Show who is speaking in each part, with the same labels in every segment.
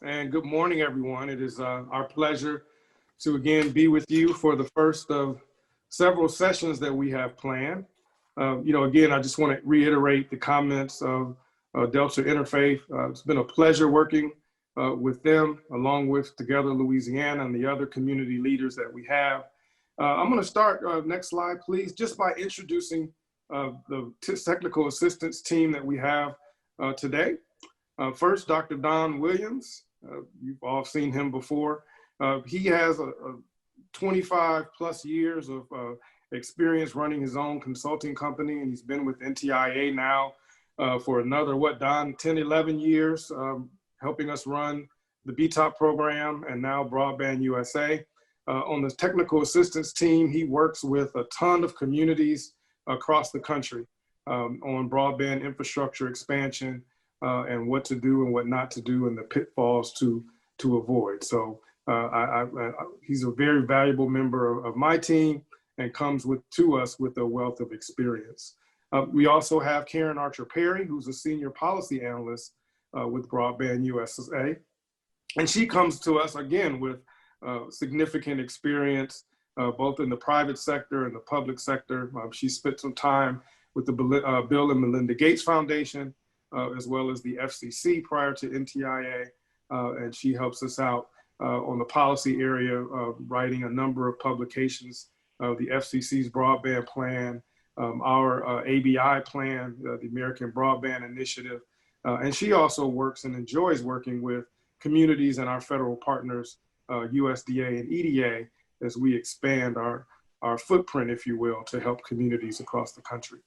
Speaker 1: and good morning, everyone. It is our pleasure to again be with you for the first of several sessions that we have planned. Again, I just want to reiterate the comments of Delta Interfaith. It's been a pleasure working with them, along with Together Louisiana and the other community leaders that we have. I'm going to start, next slide, please, just by introducing the technical assistance team that we have today. First, Dr. Don Williams. You've all seen him before. He has a 25 plus years of experience running his own consulting company, and he's been with NTIA now for another, Don, 10, 11 years, helping us run the BTOP program and now Broadband USA. On the technical assistance team, he works with a ton of communities across the country on broadband infrastructure expansion and what to do and what not to do and the pitfalls to avoid. So he's a very valuable member of my team and comes to us with a wealth of experience. We also have Karen Archer-Perry, who's a senior policy analyst with Broadband USA. And she comes to us again with significant experience, both in the private sector and the public sector. She spent some time with the Bill and Melinda Gates Foundation, as well as the FCC prior to NTIA, and she helps us out on the policy area, writing a number of publications, the FCC's broadband plan, our ABI plan, the American Broadband Initiative, and she also works and enjoys working with communities and our federal partners, USDA and EDA, as we expand our footprint, if you will, to help communities across the country.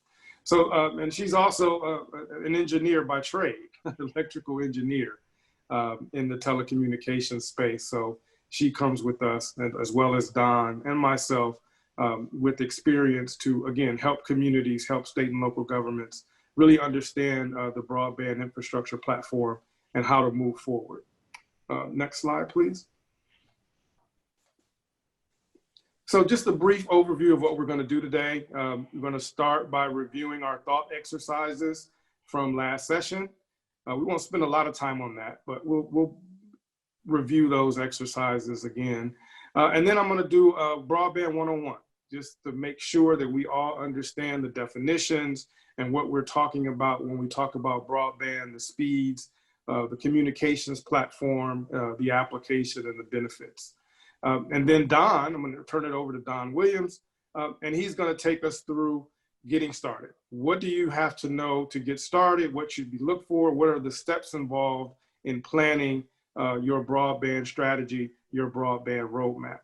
Speaker 1: So, and she's also an engineer by trade, electrical engineer in the telecommunications space. So she comes with us, and as well as Don and myself, with experience to, again, help communities, help state and local governments really understand the broadband infrastructure platform and how to move forward. Next slide, please. So just a brief overview of what we're going to do today. We're going to start by reviewing our thought exercises from last session. We won't spend a lot of time on that, but we'll review those exercises again. And then I'm going to do Broadband 101, just to make sure that we all understand the definitions and what we're talking about when we talk about broadband, the speeds, the communications platform, the application, and the benefits. And then Don, I'm going to turn it over to Don Williams, and he's going to take us through getting started. What do you have to know to get started? What should you look for? What are the steps involved in planning your broadband strategy, your broadband roadmap?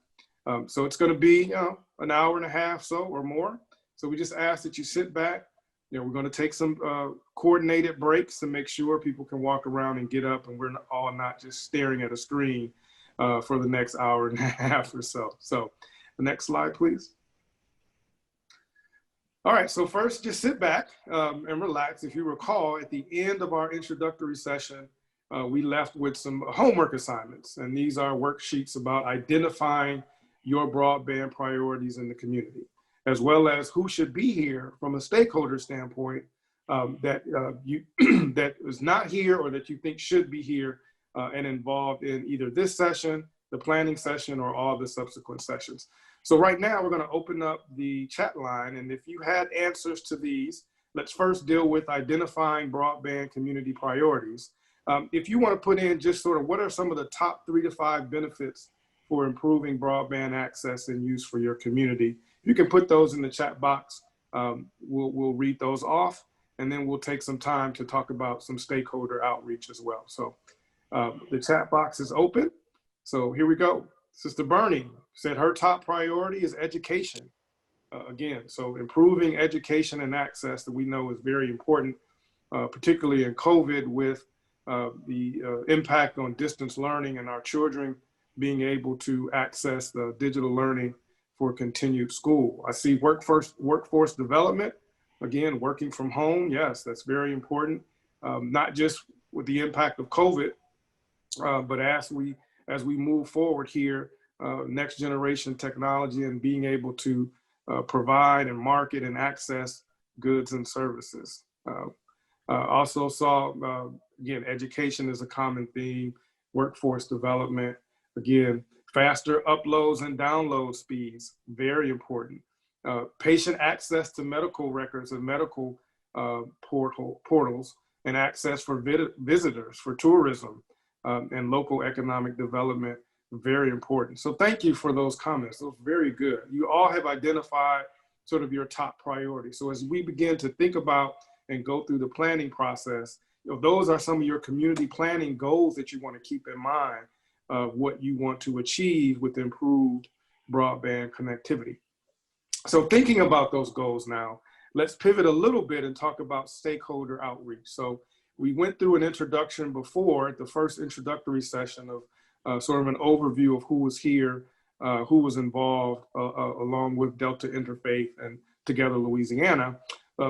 Speaker 1: So it's going to be an hour and a half or more. So we just ask that you sit back. We're going to take some coordinated breaks to make sure people can walk around and get up, and we're all not just staring at a screen for the next hour and a half or so. So the next slide, please. All right, so first just sit back and relax. If you recall, at the end of our introductory session, we left with some homework assignments, and these are worksheets about identifying your broadband priorities in the community, as well as who should be here from a stakeholder standpoint that is not here or that you think should be here and involved in either this session, the planning session, or all the subsequent sessions. So right now we're going to open up the chat line, and if you had answers to these, let's first deal with identifying broadband community priorities. If you want to put in just sort of what are some of the top 3 to 5 benefits for improving broadband access and use for your community, you can put those in the chat box. We'll read those off, and then we'll take some time to talk about some stakeholder outreach as well. So the chat box is open. So here we go. Sister Bernie said her top priority is education. Again, so improving education and access that we know is very important, particularly in COVID with the impact on distance learning and our children being able to access the digital learning for continued school. I see workforce development, again, working from home. Yes, that's very important, not just with the impact of COVID, but as we move forward here, next generation technology and being able to provide and market and access goods and services. Also saw, again, education is a common theme, workforce development. Again, faster uploads and download speeds, very important. Patient access to medical records and medical portals, and access for visitors, for tourism, and local economic development, very important. So thank you for those comments. Those are very good. You all have identified sort of your top priorities. So as we begin to think about and go through the planning process, those are some of your community planning goals that you want to keep in mind of what you want to achieve with improved broadband connectivity. So thinking about those goals now, let's pivot a little bit and talk about stakeholder outreach. So we went through an introduction before, the first introductory session of sort of an overview of who was here, who was involved along with Delta Interfaith and Together Louisiana.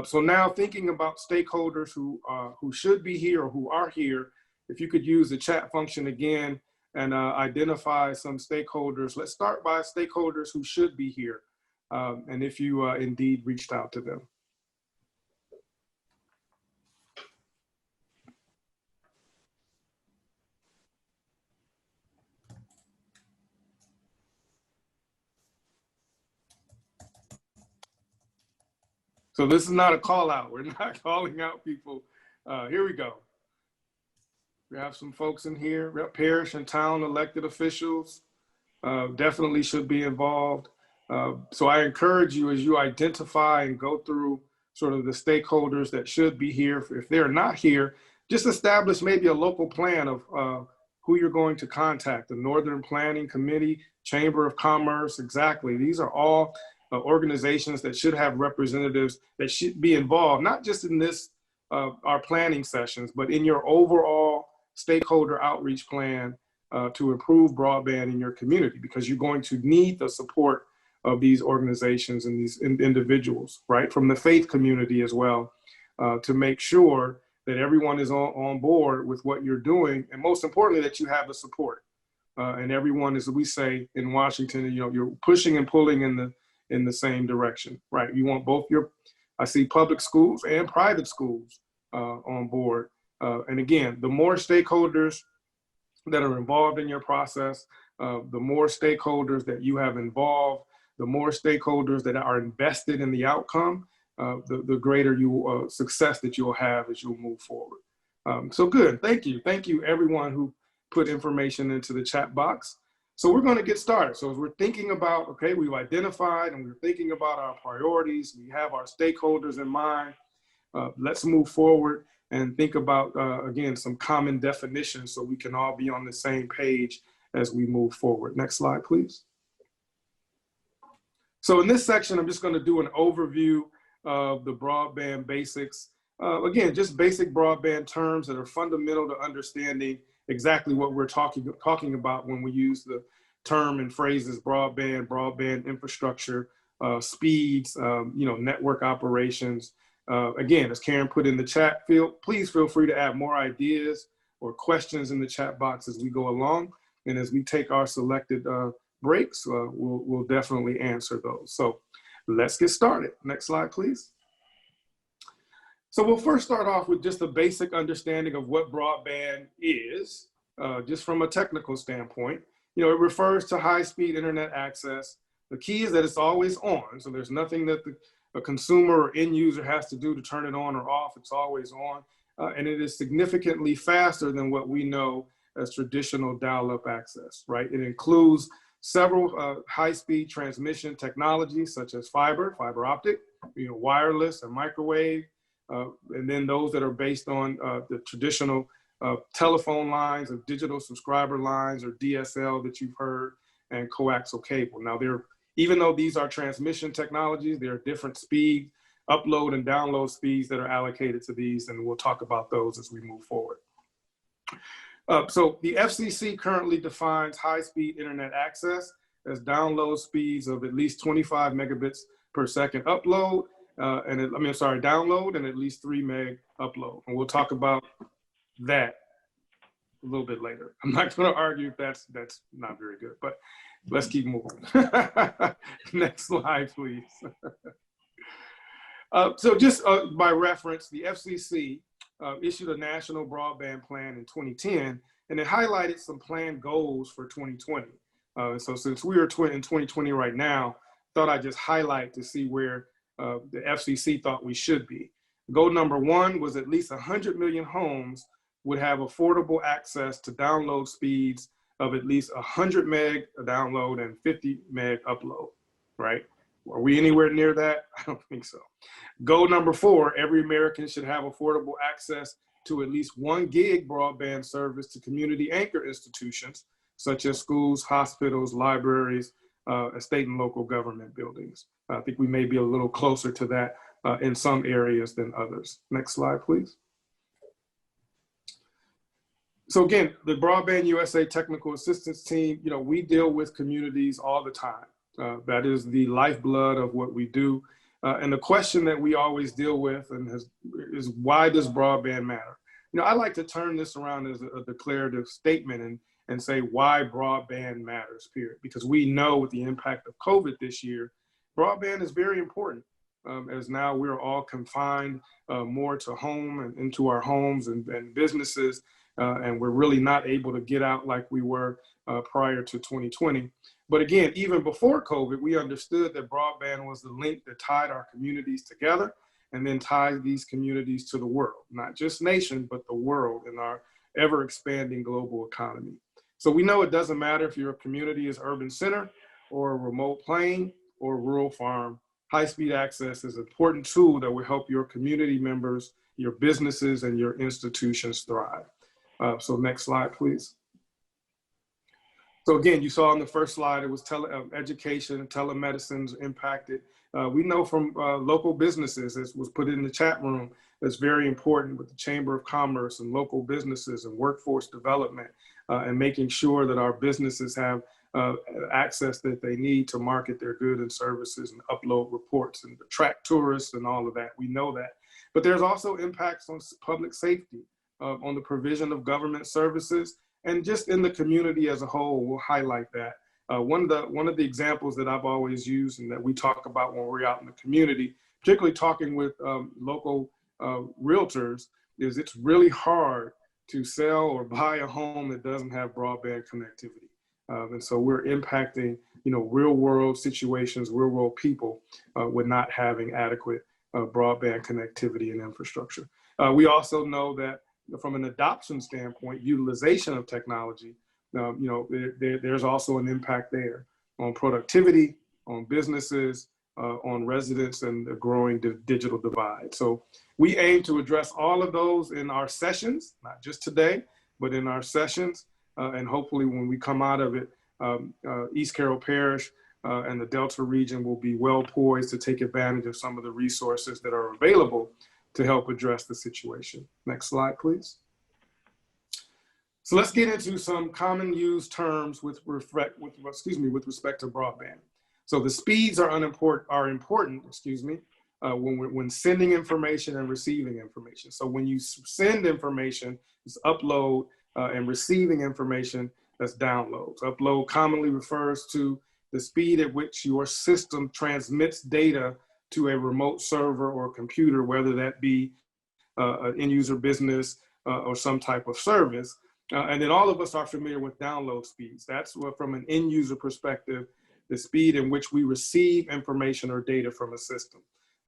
Speaker 1: So now thinking about stakeholders who should be here or who are here, if you could use the chat function again and identify some stakeholders. Let's start by stakeholders who should be here. And if you indeed reached out to them. So this is not a call out. We're not calling out people. Here we go. We have some folks in here, parish and town elected officials, definitely should be involved. So I encourage you, as you identify and go through sort of the stakeholders that should be here, if they're not here, just establish maybe a local plan of who you're going to contact, the Northern Planning Committee, Chamber of Commerce, exactly. These are all organizations that should have representatives that should be involved, not just in this, our planning sessions, but in your overall stakeholder outreach plan to improve broadband in your community, because you're going to need the support of these organizations and these individuals, right? From the faith community as well, to make sure that everyone is on board with what you're doing. And most importantly, that you have the support. And everyone, as we say in Washington, you're pushing and pulling in the same direction, right? You want both I see public schools and private schools on board. And again, the more stakeholders that are involved in your process, the more stakeholders that you have involved, the more stakeholders that are invested in the outcome, the greater success that you'll have as you'll move forward. So good, thank you. Thank you everyone who put information into the chat box. So we're gonna get started. So as we're thinking about, okay, we've identified and we're thinking about our priorities, we have our stakeholders in mind, let's move forward and think about, again, some common definitions so we can all be on the same page as we move forward. Next slide, please. So in this section, I'm just going to do an overview of the broadband basics. Again, just basic broadband terms that are fundamental to understanding exactly what we're talking about when we use the term and phrases broadband infrastructure, speeds, network operations. Again, as Karen put in the chat, please feel free to add more ideas or questions in the chat box as we go along. And as we take our selected breaks, we'll definitely answer those. So let's get started. Next slide, please. So we'll first start off with just a basic understanding of what broadband is, just from a technical standpoint. It refers to high-speed internet access. The key is that it's always on, so there's nothing that a consumer or end user has to do to turn it on or off. It's always on, and it is significantly faster than what we know as traditional dial-up access, right? It includes several high-speed transmission technologies such as fiber optic, wireless and microwave, and then those that are based on the traditional telephone lines or digital subscriber lines or DSL that you've heard, and coaxial cable. Now, even though these are transmission technologies, there are different speed, upload and download speeds that are allocated to these, and we'll talk about those as we move forward. So the FCC currently defines high-speed internet access as download speeds of at least 25 megabits per second upload, download, and at least 3 meg upload. And we'll talk about that a little bit later. I'm not going to argue if that's not very good, but let's keep moving. Next slide, please. So just by reference, the FCC issued a national broadband plan in 2010, and it highlighted some planned goals for 2020. So since we are in 2020 right now, thought I'd just highlight to see where the FCC thought we should be. Goal number one was at least 100 million homes would have affordable access to download speeds of at least 100 meg download and 50 meg upload, right? Are we anywhere near that? I don't think so. Goal number four, every American should have affordable access to at least 1 gig broadband service to community anchor institutions, such as schools, hospitals, libraries, state and local government buildings. I think we may be a little closer to that in some areas than others. Next slide, please. So again, the Broadband USA Technical Assistance Team, we deal with communities all the time. That is the lifeblood of what we do. And the question that we always deal with is why does broadband matter? I like to turn this around as a declarative statement and say why broadband matters, period. Because we know with the impact of COVID this year, broadband is very important. As now we're all confined more to home and into our homes and businesses, and we're really not able to get out like we were prior to 2020. But again, even before COVID, we understood that broadband was the link that tied our communities together and then tied these communities to the world, not just nation, but the world in our ever expanding global economy. So we know it doesn't matter if your community is urban center or a remote plain or rural farm. High-speed access is an important tool that will help your community members, your businesses, and your institutions thrive. So next slide, please. So again, you saw on the first slide, it was education, telemedicine's impacted. We know from local businesses, as was put in the chat room, that's very important with the Chamber of Commerce and local businesses and workforce development and making sure that our businesses have access that they need to market their goods and services and upload reports and attract tourists and all of that. We know that. But there's also impacts on public safety, on the provision of government services, and just in the community as a whole. We'll highlight that. One of the examples that I've always used and that we talk about when we're out in the community, particularly talking with local realtors, is it's really hard to sell or buy a home that doesn't have broadband connectivity. And so we're impacting, real world situations, real world people with not having adequate broadband connectivity and infrastructure. We also know that from an adoption standpoint, utilization of technology, there's also an impact there on productivity, on businesses, on residents, and the growing digital divide. So we aim to address all of those in our sessions, not just today, but in our sessions. And hopefully when we come out of it, East Carroll Parish and the Delta region will be well poised to take advantage of some of the resources that are available to help address the situation. Next slide, please. So let's get into some common used terms with respect to broadband. So the speeds are important, when sending information and receiving information. So when you send information, it's upload, and receiving information, that's downloads. Upload commonly refers to the speed at which your system transmits data to a remote server or computer, whether that be an end user business or some type of service. And then all of us are familiar with download speeds. That's what, from an end user perspective, the speed in which we receive information or data from a system.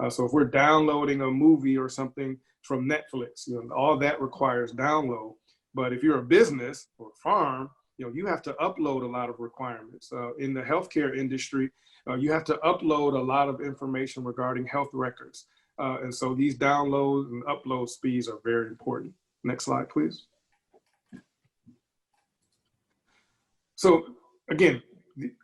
Speaker 1: So if we're downloading a movie or something from Netflix, all that requires download. But if you're a business or farm, you have to upload a lot of requirements. In the healthcare industry, you have to upload a lot of information regarding health records. And so these download and upload speeds are very important. Next slide, please. So again,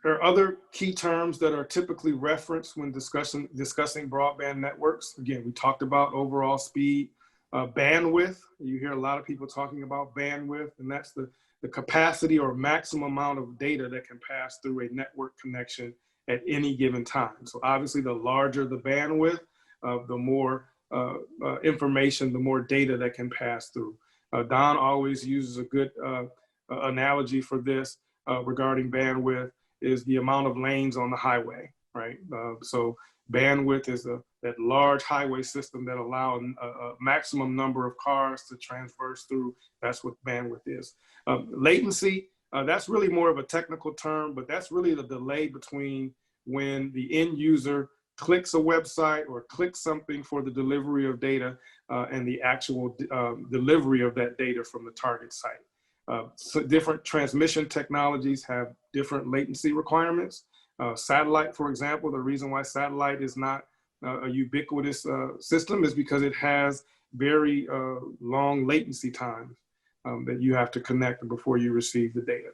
Speaker 1: there are other key terms that are typically referenced when discussing broadband networks. Again, we talked about overall speed, bandwidth. You hear a lot of people talking about bandwidth, and that's the capacity or maximum amount of data that can pass through a network connection at any given time. So obviously the larger the bandwidth, the more information, the more data that can pass through. Don always uses a good analogy for this regarding bandwidth is the amount of lanes on the highway, right? So Bandwidth is that large highway system that allows a maximum number of cars to transverse through. That's what bandwidth is. Latency, that's really more of a technical term, but that's really the delay between when the end user clicks a website or clicks something for the delivery of data and the actual delivery of that data from the target site. So different transmission technologies have different latency requirements. Satellite, for example, the reason why satellite is not a ubiquitous system is because it has very long latency times that you have to connect before you receive the data.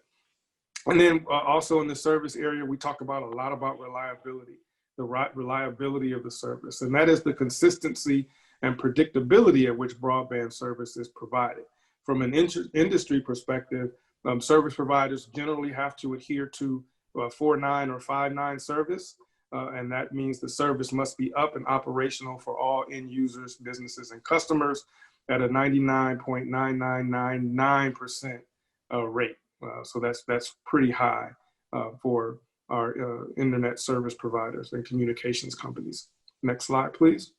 Speaker 1: And then also in the service area, we talk about a lot about reliability, the reliability of the service. And that is the consistency and predictability at which broadband service is provided. From an industry perspective, service providers generally have to adhere to 4.9 or 5.9 service. And that means the service must be up and operational for all end users, businesses, and customers at a 99.9999% rate. So that's pretty high for our internet service providers and communications companies. Next slide, please.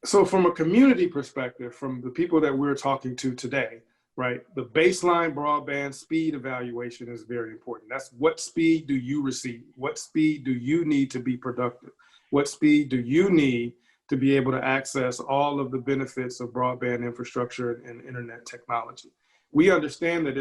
Speaker 1: So from a community perspective, from the people that we're talking to today, right, the baseline broadband speed evaluation is very important. That's what speed do you receive? What speed do you need to be productive? What speed do you need to be able to access all of the benefits of broadband infrastructure and internet technology? We understand that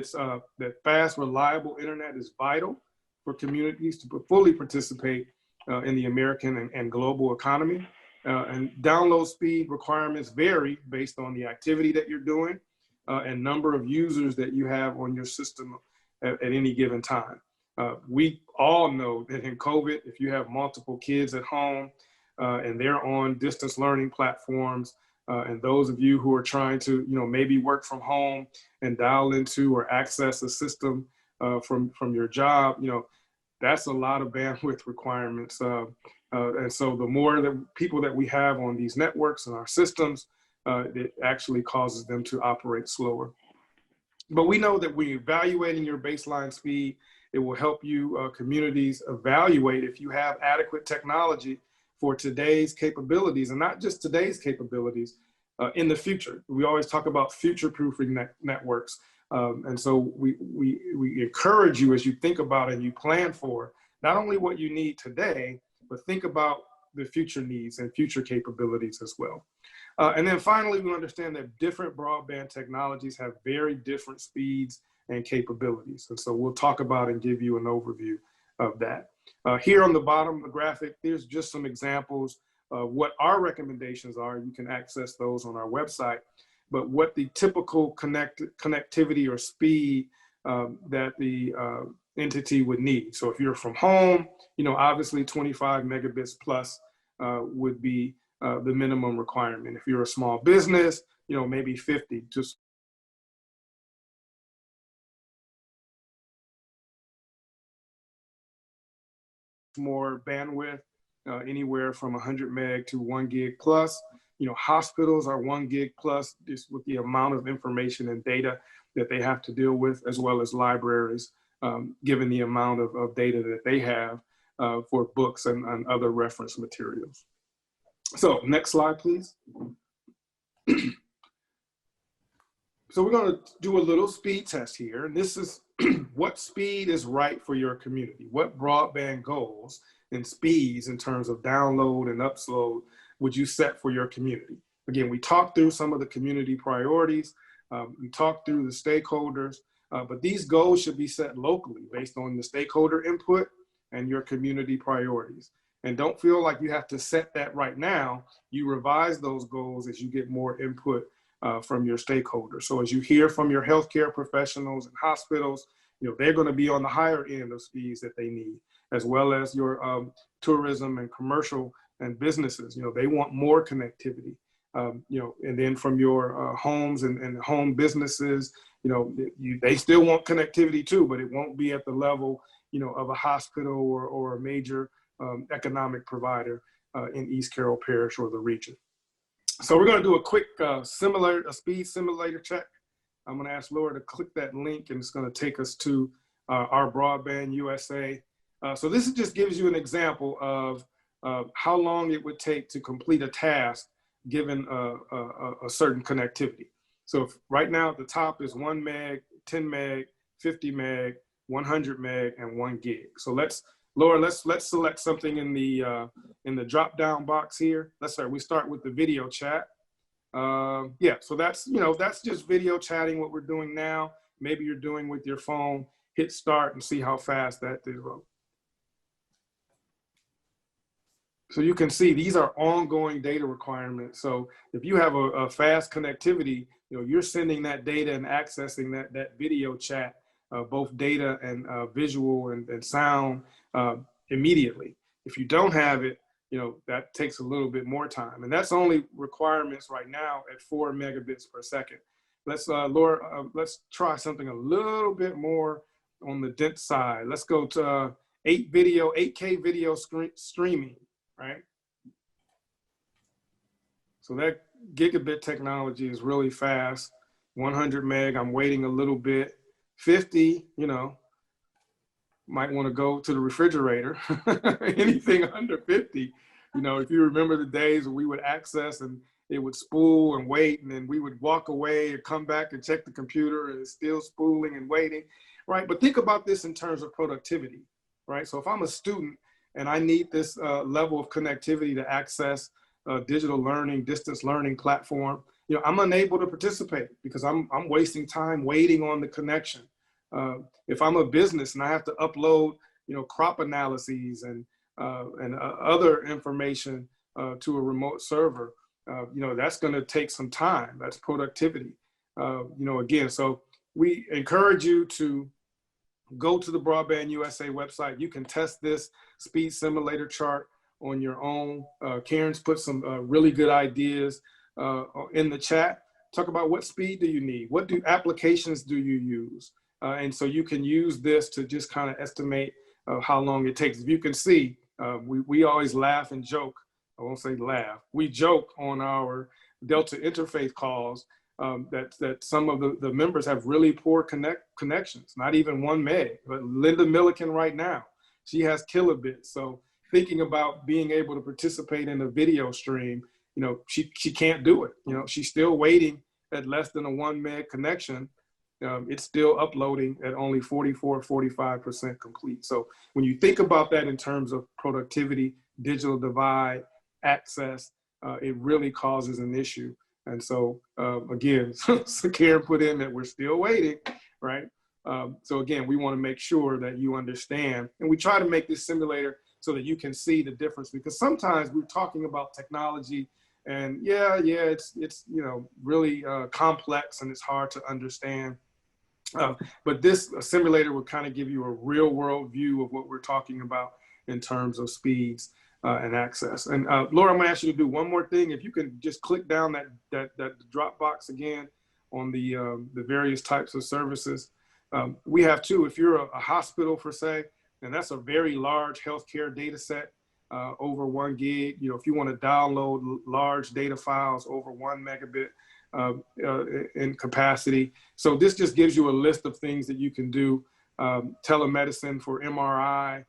Speaker 1: that fast, reliable internet is vital for communities to fully participate in the American and global economy. And download speed requirements vary based on the activity that you're doing and number of users that you have on your system at any given time. We all know that in COVID, if you have multiple kids at home and they're on distance learning platforms, and those of you who are trying to, maybe work from home and dial into or access a system from your job, that's a lot of bandwidth requirements. And so the more the people that we have on these networks and our systems, it actually causes them to operate slower. But we know that when you're evaluating your baseline speed, it will help you communities evaluate if you have adequate technology for today's capabilities, and not just today's capabilities, in the future. We always talk about future-proofing networks. And so we encourage you as you think about and you plan for not only what you need today, but think about the future needs and future capabilities as well. And then finally, we understand that different broadband technologies have very different speeds and capabilities. And so we'll talk about and give you an overview of that. Here on the bottom of the graphic, there's just some examples of what our recommendations are. You can access those on our website, but what the typical connectivity or speed that the entity would need. So if you're from home, obviously 25 megabits plus would be the minimum requirement. If you're a small business, maybe 50, just more bandwidth, anywhere from 100 meg to 1 gig plus. Hospitals are 1 gig plus, just with the amount of information and data that they have to deal with, as well as libraries, given the amount of data that they have for books and other reference materials. So next slide, please. So we're going to do a little speed test here. And this is what speed is right for your community. What broadband goals and speeds in terms of download and upload would you set for your community? Again, we talked through some of the community priorities. We talked through the stakeholders, but these goals should be set locally based on the stakeholder input and your community priorities. And don't feel like you have to set that right now. You revise those goals as you get more input from your stakeholders. So as you hear from your healthcare professionals and hospitals, they're going to be on the higher end of speeds that they need, as well as your tourism and commercial and businesses. They want more connectivity. And then from your homes and home businesses, they still want connectivity too, but it won't be at the level, of a hospital or a major economic provider in East Carroll Parish or the region. So we're going to do a quick speed simulator check. I'm going to ask Laura to click that link, and it's going to take us to our Broadband USA So this just gives you an example of how long it would take to complete a task given a certain connectivity. So if right now at the top is 1 meg, 10 meg, 50 meg, 100 meg, and 1 gig. So Laura, let's select something in the drop down box here. We start with the video chat. Yeah, so that's just video chatting, what we're doing now. Maybe you're doing with your phone. Hit start and see how fast that did roll. So you can see these are ongoing data requirements. So if you have a fast connectivity, you're sending that data and accessing that video chat, both data and visual and sound immediately. If you don't have it, that takes a little bit more time. And that's only requirements right now at 4 megabits per second. Laura, let's try something a little bit more on the dense side. Let's go to 8K video streaming, right? So that gigabit technology is really fast. 100 meg, I'm waiting a little bit. 50, might want to go to the refrigerator. Anything under 50, if you remember the days when we would access and it would spool and wait, and then we would walk away and come back and check the computer and it's still spooling and waiting, right? But think about this in terms of productivity, right? So if I'm a student and I need this level of connectivity to access digital learning, distance learning platform, I'm unable to participate because I'm wasting time waiting on the connection. If I'm a business and I have to upload, crop analyses and other information to a remote server, that's going to take some time. That's productivity. Again, so we encourage you to go to the Broadband USA website. You can test this speed simulator chart on your own. Karen's put some really good ideas in the chat. Talk about what speed do you need? What applications do you use? And so you can use this to just kind of estimate how long it takes. If you can see, we always laugh and joke. I won't say laugh. We joke on our Delta Interfaith calls that some of the members have really poor connections, not even 1 meg. But Linda Milliken right now, she has kilobits. So thinking about being able to participate in a video stream, she can't do it. She's still waiting at less than a 1 meg connection. It's still uploading at only 45% complete. So when you think about that in terms of productivity, digital divide, access, it really causes an issue. And so again, so Karen put in that we're still waiting, right? So again, we want to make sure that you understand, and we try to make this simulator so that you can see the difference, because sometimes we're talking about technology and it's really complex and it's hard to understand. But this simulator will kind of give you a real world view of what we're talking about in terms of speeds and access. And Laura, I'm gonna ask you to do one more thing. If you can just click down that drop box again on the various types of services. We have two. If you're a hospital per se, and that's a very large healthcare data set, over 1 gig. If you want to download large data files over 1 megabit in capacity. So this just gives you a list of things that you can do. Telemedicine for MRI,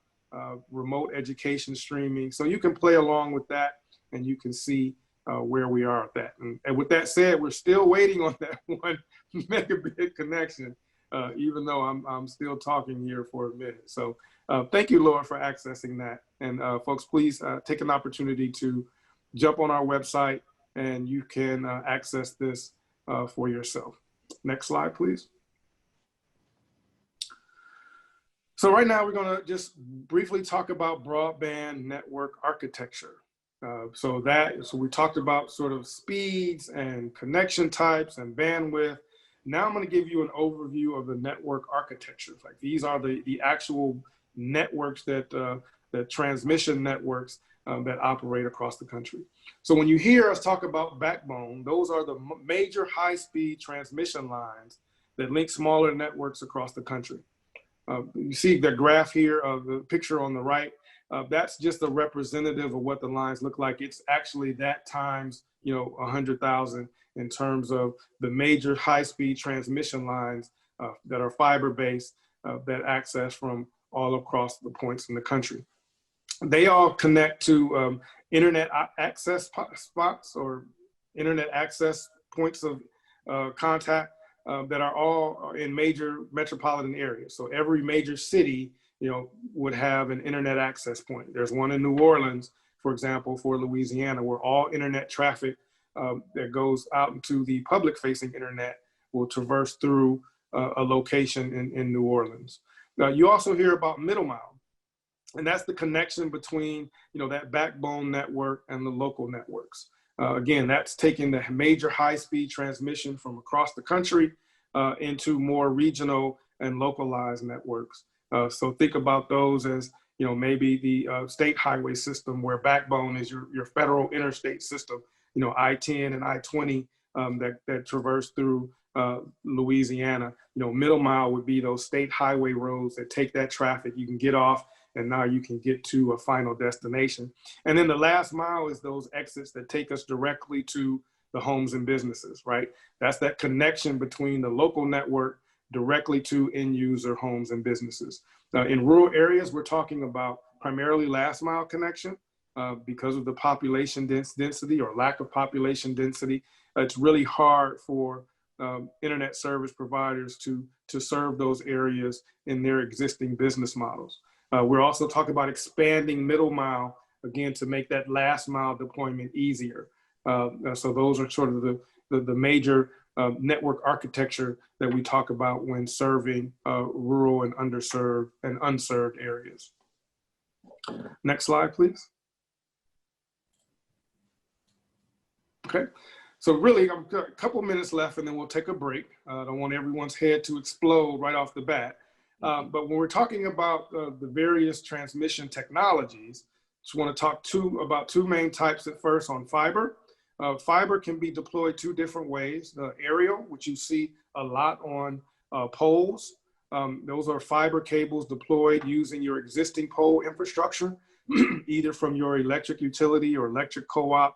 Speaker 1: remote education streaming. So you can play along with that and you can see where we are at that. And with that said, we're still waiting on that 1 megabit connection, even though I'm still talking here for a minute. So thank you, Laura, for accessing that. And folks, please take an opportunity to jump on our website and you can access this for yourself. Next slide, please. So right now we're gonna just briefly talk about broadband network architecture. So we talked about sort of speeds and connection types and bandwidth. Now I'm gonna give you an overview of the network architecture. Like these are the actual networks that transmission networks that operate across the country. So when you hear us talk about backbone, those are the major high-speed transmission lines that link smaller networks across the country. You see the graph here of the picture on the right. That's just a representative of what the lines look like. It's actually that times 100,000 in terms of the major high-speed transmission lines that are fiber-based that access from all across the points in the country. They all connect to internet access spots or internet access points of contact that are all in major metropolitan areas. So every major city, would have an internet access point. There's one in New Orleans, for example, for Louisiana, where all internet traffic that goes out into the public-facing internet will traverse through a location in New Orleans. Now, you also hear about middle mile, and that's the connection between, that backbone network and the local networks. Again, that's taking the major high-speed transmission from across the country into more regional and localized networks. So think about those as, maybe the state highway system, where backbone is your federal interstate system, I-10 and I-20 that traverse through Louisiana. Middle mile would be those state highway roads that take that traffic. You can get off and now you can get to a final destination. And then the last mile is those exits that take us directly to the homes and businesses, right? That's that connection between the local network directly to end user homes and businesses. In rural areas, we're talking about primarily last mile connection because of the population density or lack of population density. It's really hard for internet service providers to serve those areas in their existing business models. We're also talking about expanding middle mile, again, to make that last mile deployment easier. So those are sort of the major network architecture that we talk about when serving rural and underserved and unserved areas. Next slide, please. Okay, so really I've got a couple minutes left and then we'll take a break. I don't want everyone's head to explode right off the bat. But when we're talking about the various transmission technologies, just want to talk about two main types at first on fiber. Fiber can be deployed two different ways. Aerial, which you see a lot on poles. Those are fiber cables deployed using your existing pole infrastructure, either from your electric utility or electric co-op.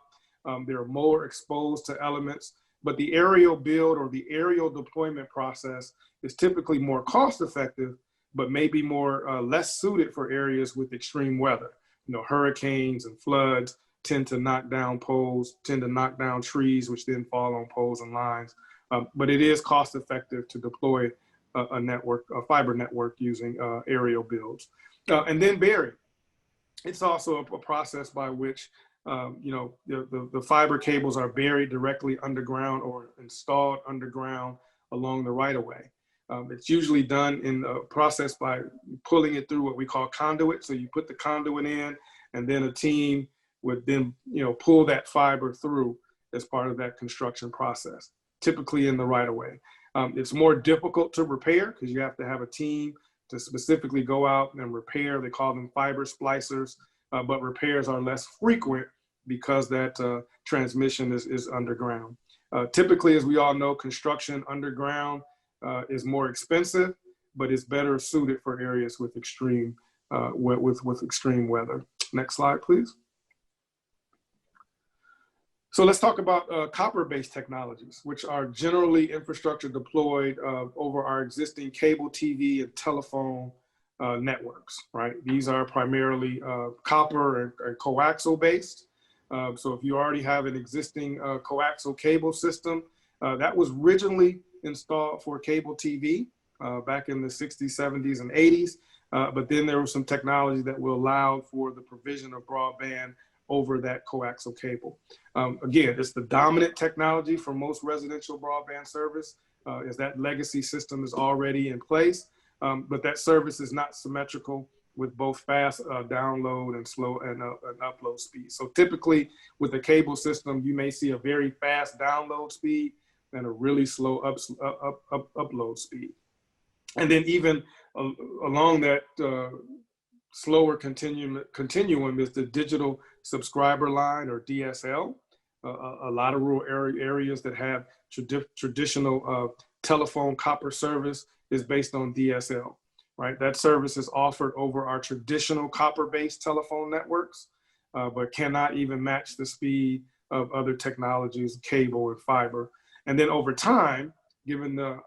Speaker 1: They're more exposed to elements, but the aerial build or the aerial deployment process is typically more cost effective, but maybe less suited for areas with extreme weather. Hurricanes and floods tend to knock down poles, tend to knock down trees, which then fall on poles and lines. But it is cost effective to deploy a fiber network using aerial builds. And then buried. It's also a process by which the fiber cables are buried directly underground or installed underground along the right of way. It's usually done in a process by pulling it through what we call conduit. So you put the conduit in, and then a team would then pull that fiber through as part of that construction process, typically in the right of way. It's more difficult to repair because you have to have a team to specifically go out and repair. They call them fiber splicers, but repairs are less frequent because that transmission is underground. Typically, as we all know, construction underground is more expensive, but it's better suited for areas with extreme extreme weather. Next slide, please. So let's talk about copper-based technologies, which are generally infrastructure deployed over our existing cable TV and telephone networks, right? These are primarily copper and coaxial based. So if you already have an existing coaxial cable system, that was originally installed for cable TV back in the 60s, 70s, and 80s. But then there was some technology that will allow for the provision of broadband over that coaxial cable. Again, it's the dominant technology for most residential broadband service, is that legacy system is already in place, but that service is not symmetrical with both fast download and slow and upload speed. So typically with the cable system, you may see a very fast download speed and a really slow upload speed. And then even along that slower continuum is the digital subscriber line, or DSL. A lot of rural areas that have traditional telephone copper service is based on DSL, right? That service is offered over our traditional copper-based telephone networks, but cannot even match the speed of other technologies, cable and fiber. And then over time, given the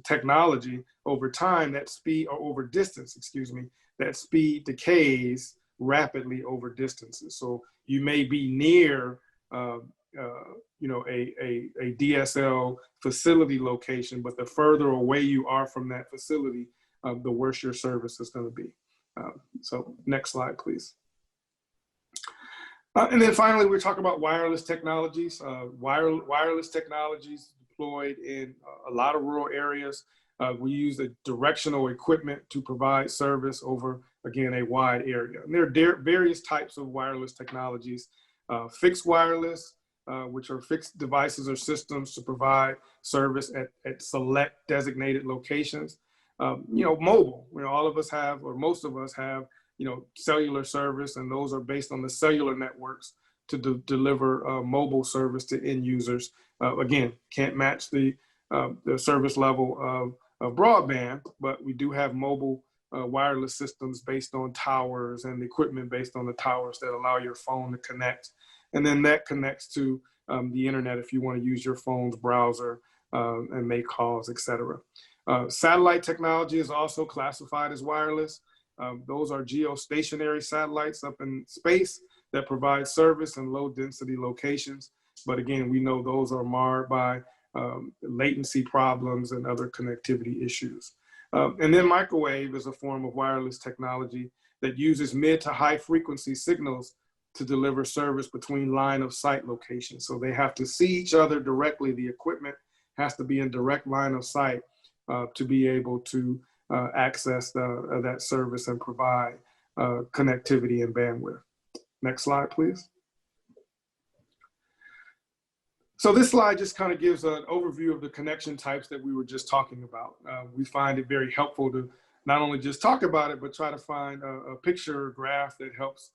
Speaker 1: technology over time, that speed, or over distance, excuse me, that speed decays rapidly over distances. So you may be near, you know, a DSL facility location, but the further away you are from that facility, the worse your service is going to be. So next slide, please. And then finally, we're talking about wireless technologies. Wireless technologies deployed in a lot of rural areas. We use the directional equipment to provide service over, again, a wide area. And there are various types of wireless technologies. Fixed wireless, which are fixed devices or systems to provide service at select designated locations. You know, mobile, you know, all of us have, or most of us have, you know, cellular service, and those are based on the cellular networks to deliver mobile service to end users. Again, can't match the service level of broadband, but we do have mobile wireless systems based on towers and equipment based on the towers that allow your phone to connect. And then that connects to the internet if you want to use your phone's browser and make calls, etc. Satellite technology is also classified as wireless. Those are geostationary satellites up in space that provide service in low density locations. But again, we know those are marred by latency problems and other connectivity issues. And then microwave is a form of wireless technology that uses mid to high frequency signals to deliver service between line of sight locations. So they have to see each other directly. The equipment has to be in direct line of sight to be able to access that service and provide connectivity and bandwidth. Next slide, please. So this slide just kind of gives an overview of the connection types that we were just talking about. We find it very helpful to not only just talk about it, but try to find a picture or graph that helps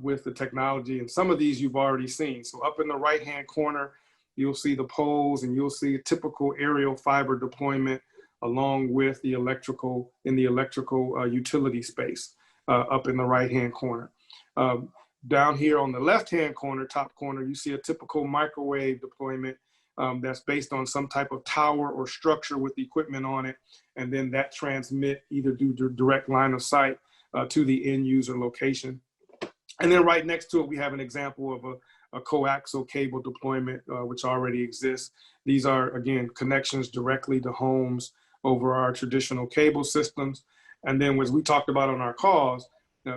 Speaker 1: with the technology. And some of these you've already seen. So up in the right-hand corner, you'll see the poles, and you'll see a typical aerial fiber deployment along with the electrical utility space up in the right-hand corner. Down here on the left-hand corner, top corner, you see a typical microwave deployment that's based on some type of tower or structure with equipment on it, and then that transmit either due to direct line of sight to the end user location. And then right next to it, we have an example of a coaxial cable deployment, which already exists. These are, again, connections directly to homes over our traditional cable systems. And then, as we talked about on our calls,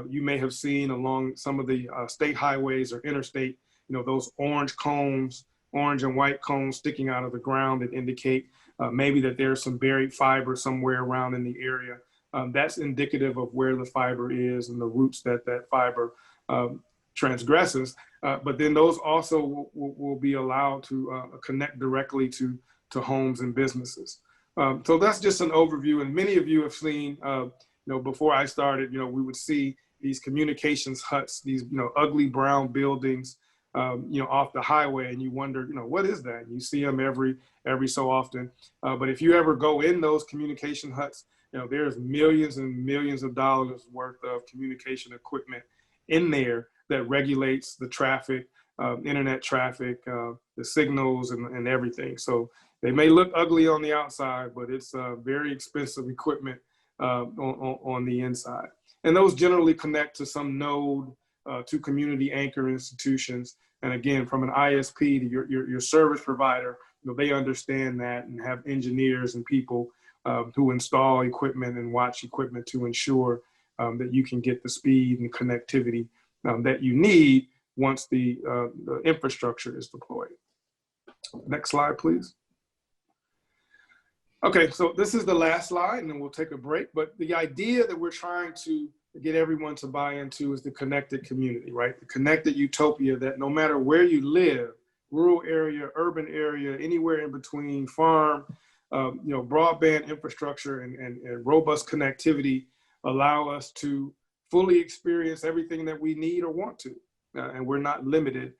Speaker 1: you may have seen along some of the state highways or interstate, you know, those orange cones, orange and white cones sticking out of the ground that indicate maybe that there's some buried fiber somewhere around in the area. That's indicative of where the fiber is and the routes that that fiber transgresses. But then those also will be allowed to connect directly to homes and businesses. So that's just an overview. And many of you have seen, you know, before I started, you know, we would see these communications huts, these, you know, ugly brown buildings, you know, off the highway, and you wonder, you know, what is that? And you see them every so often. But if you ever go in those communication huts, you know, there's millions and millions of dollars worth of communication equipment in there that regulates the traffic, internet traffic, the signals and everything. So they may look ugly on the outside, but it's very expensive equipment on the inside. And those generally connect to some node, to community anchor institutions. And again, from an ISP, your service provider, you know, they understand that and have engineers and people who install equipment and watch equipment to ensure that you can get the speed and connectivity that you need once the infrastructure is deployed. Next slide, please. Okay, so this is the last slide, and then we'll take a break. But the idea that we're trying to get everyone to buy into is the connected community, right? The connected utopia that no matter where you live, rural area, urban area, anywhere in between, farm, you know, broadband infrastructure and robust connectivity allow us to fully experience everything that we need or want to, and we're not limited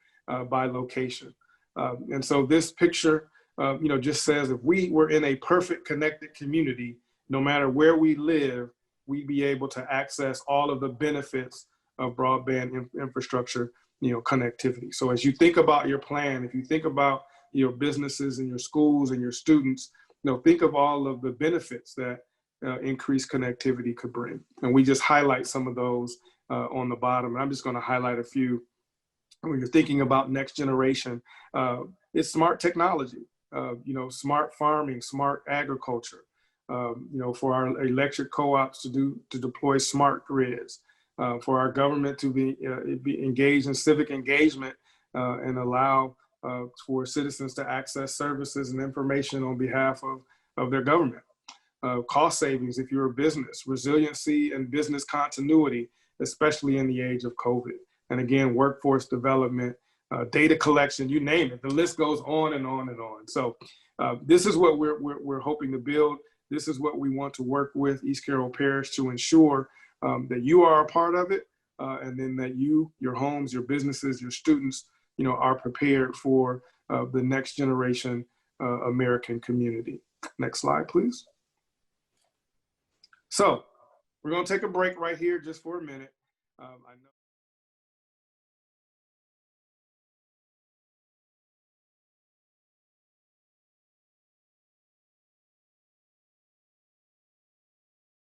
Speaker 1: by location. And so this picture, you know, just says if we were in a perfect connected community, no matter where we live, we'd be able to access all of the benefits of broadband infrastructure, you know, connectivity. So as you think about your plan, if you think about your businesses and your schools and your students, think of all of the benefits that increased connectivity could bring. And we just highlight some of those on the bottom. And I'm just going to highlight a few. When you're thinking about next generation, it's smart technology, smart farming, smart agriculture, for our electric co-ops to deploy smart grids, for our government to be engaged in civic engagement and allow for citizens to access services and information on behalf of their government. Cost savings if you're a business, resiliency and business continuity, especially in the age of COVID. And again, workforce development, data collection, you name it. The list goes on and on and on. So this is what we're hoping to build. This is what we want to work with East Carroll Parish to ensure that you are a part of it, and then that you, your homes, your businesses, your students, are prepared for the next generation American community. Next slide, please. So we're going to take a break right here just for a minute. I know